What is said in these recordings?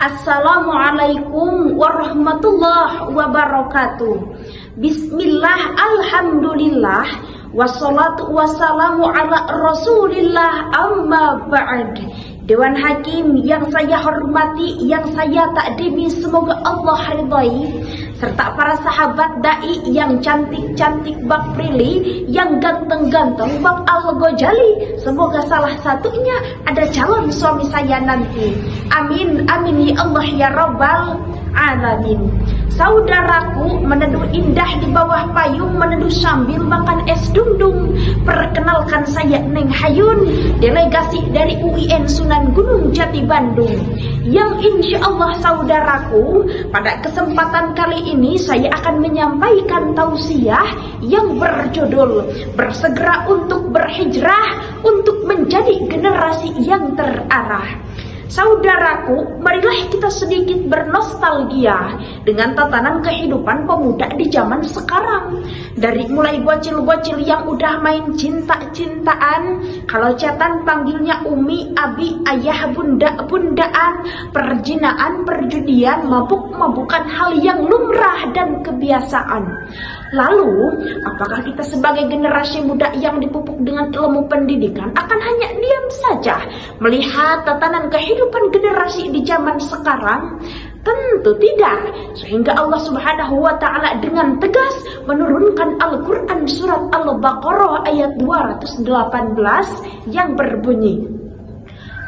Assalamualaikum warahmatullahi wabarakatuh. Bismillah, alhamdulillah, wassalatu wassalamu ala rasulillah, amma ba'd. Dewan Hakim yang saya hormati, yang saya takdimi, semoga Allah ridhai, serta para sahabat dai yang cantik-cantik bak Prilly, yang ganteng-ganteng bak Al-Ghazali, semoga salah satunya ada calon suami saya nanti. Amin, amin ya Allah ya Rabbal alamin. Saudaraku, meneduh indah di bawah payung, meneduh sambil makan es dungdung. Perkenalkan, saya Neng Hayun, delegasi dari UIN Sunan Gunung Jati Bandung, yang insya Allah saudaraku, pada kesempatan kali ini saya akan menyampaikan tausiah yang berjudul bersegera untuk berhijrah untuk menjadi generasi yang terarah. Saudaraku, marilah kita sedikit bernostalgia dengan tatanan kehidupan pemuda di zaman sekarang. Dari mulai bocil-bocil yang udah main cinta-cintaan, kalau chatan panggilnya umi, abi, ayah, bunda, bundaan, perjinaan, perjudian, mabuk-mabukan, hal yang lumrah dan kebiasaan. Lalu, apakah kita sebagai generasi muda yang dipupuk dengan ilmu pendidikan akan hanya diam saja melihat tatanan kehidupan generasi di zaman sekarang? Tentu tidak. Sehingga Allah Subhanahu wa Ta'ala dengan tegas menurunkan Al-Quran surat Al-Baqarah ayat 218 yang berbunyi,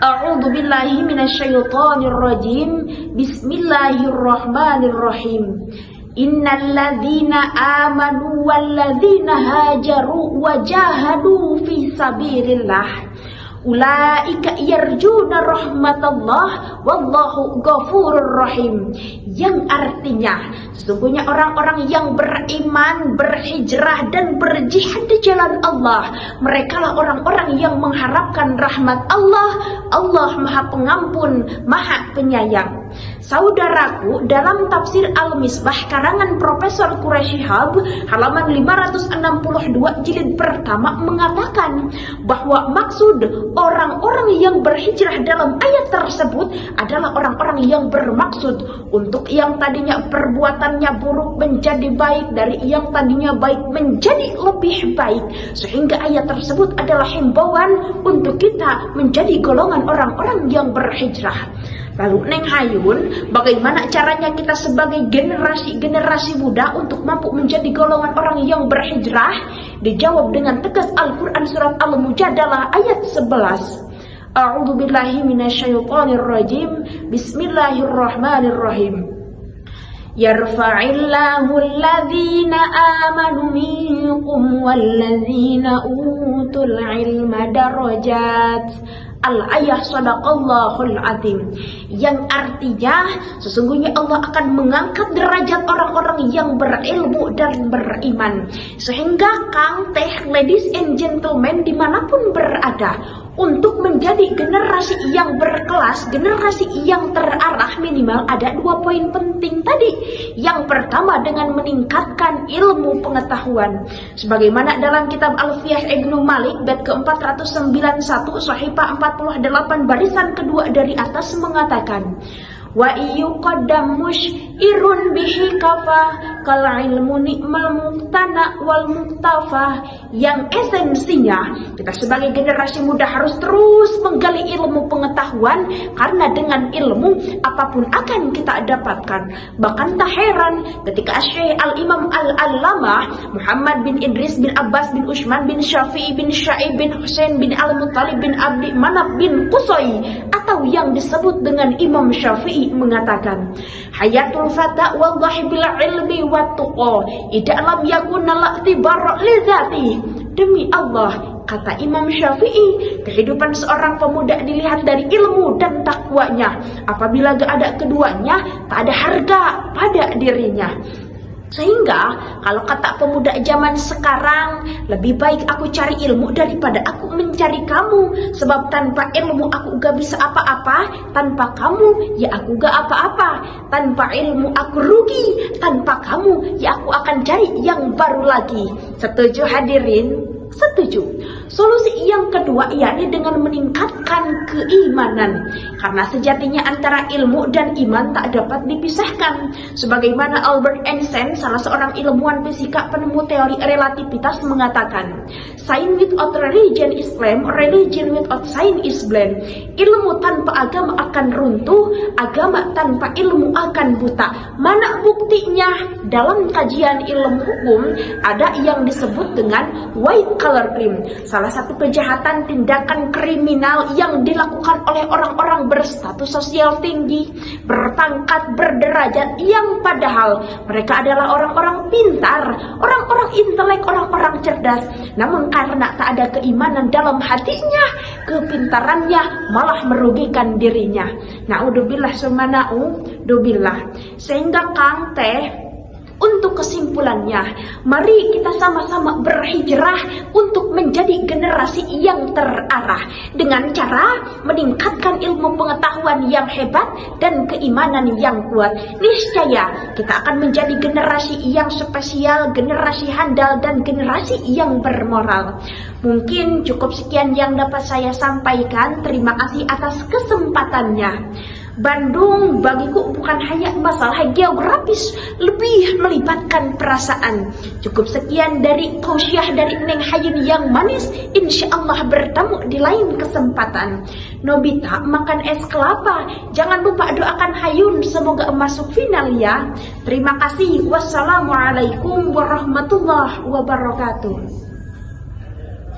A'udzu billahi minasyaitonir rajim. Bismillahirrahmanirrahim. Innalladzina amanu walladzina hajaru wajahadu fi sabilillah ulaika yarjuna rahmatallah wallahu ghafurur rahim. Yang artinya, sesungguhnya orang-orang yang beriman, berhijrah dan berjihad di jalan Allah, merekalah orang-orang yang mengharapkan rahmat Allah. Allah Maha Pengampun, Maha Penyayang. Saudaraku, dalam tafsir Al-Misbah karangan Profesor Quraisy Shihab halaman 562 jilid pertama mengatakan bahwa maksud orang-orang yang berhijrah dalam ayat tersebut adalah orang-orang yang bermaksud untuk yang tadinya perbuatannya buruk menjadi baik, dari yang tadinya baik menjadi lebih baik. Sehingga ayat tersebut adalah himbauan untuk kita menjadi golongan orang-orang yang berhijrah. Lalu Neng Hayun, bagaimana caranya kita sebagai generasi muda untuk mampu menjadi golongan orang yang berhijrah? Dijawab dengan tegas Al-Quran surat Al-Mujadalah ayat 11. A'udzu billahi minasyaitonir rajim. Bismillahirrahmanirrahim. Yarfa'illahu alladhina amanu minkum walladzina utul ilma darajat. Al-ayah sadaqallahul azim. Yang artinya, sesungguhnya Allah akan mengangkat derajat orang-orang yang berilmu dan beriman. Sehingga Kang, Teh, ladies and gentlemen dimanapun berada, untuk menjadi generasi yang berkelas, generasi yang terarah, minimal ada 2 poin penting tadi. Yang pertama dengan meningkatkan ilmu pengetahuan. Sebagaimana dalam kitab Alfiyah Ibnu Malik bait ke-491 Shahifah 48 barisan kedua dari atas mengatakan, wa yuqaddam musyirun bihi kafa kal ilmu ni'mal muqtana wal muqtafa. Yang esensinya, kita sebagai generasi muda harus terus menggali ilmu pengetahuan, karena dengan ilmu apapun akan kita dapatkan. Bahkan tak heran ketika Syekh Al-Imam Al-Allamah Muhammad bin Idris bin Abbas bin Utsman bin Syafi'i bin Sya'ib bin Husain bin Al-Muttalib bin Abdi Manaf bin Qusay, atau yang disebut dengan Imam Syafi'i, mengatakan, hayatul fata wallahi bil ilmi wat tuqa idza lam yakun la'tibar li dzati. Demi Allah, kata Imam Syafi'i, kehidupan seorang pemuda dilihat dari ilmu dan takwanya. Apabila gak ada keduanya, tak ada harga pada dirinya. Sehingga kalau kata pemuda zaman sekarang, lebih baik aku cari ilmu daripada aku mencari kamu. Sebab tanpa ilmu aku gak bisa apa-apa, tanpa kamu ya aku gak apa-apa. Tanpa ilmu aku rugi, tanpa kamu ya aku akan cari yang baru lagi. Setuju hadirin? Setuju. Solusi yang kedua yakni dengan meningkatkan keimanan, karena sejatinya antara ilmu dan iman tak dapat dipisahkan. Sebagaimana Albert Einstein, salah seorang ilmuwan fisika penemu teori relativitas, mengatakan, "Science without religion is lame, religion without science is blind." Ilmu tanpa agama akan runtuh, agama tanpa ilmu akan buta. Mana buktinya? Dalam kajian ilmu hukum ada yang disebut dengan white collar crime, salah satu kejahatan tindakan kriminal yang dilakukan oleh orang-orang berstatus sosial tinggi, berpangkat, berderajat, yang padahal mereka adalah orang-orang pintar, orang-orang intelek, orang-orang cerdas. Namun karena tak ada keimanan dalam hatinya, kepintarannya malah merugikan dirinya. Na'udzubillah summa na'udzubillah. Sehingga Kang Teh, untuk kesimpulannya, mari kita sama-sama berhijrah untuk menjadi generasi yang terarah dengan cara meningkatkan ilmu pengetahuan yang hebat dan keimanan yang kuat. Niscaya kita akan menjadi generasi yang spesial, generasi handal, dan generasi yang bermoral. Mungkin cukup sekian yang dapat saya sampaikan. Terima kasih atas kesempatannya. Bandung bagiku bukan hanya masalah geografis, lebih melibatkan perasaan. Cukup sekian dari tausiah dari Neng Hayun yang manis. Insya Allah bertemu di lain kesempatan. Nobita makan es kelapa. Jangan lupa doakan Hayun semoga masuk final ya. Terima kasih. Wassalamualaikum warahmatullahi wabarakatuh.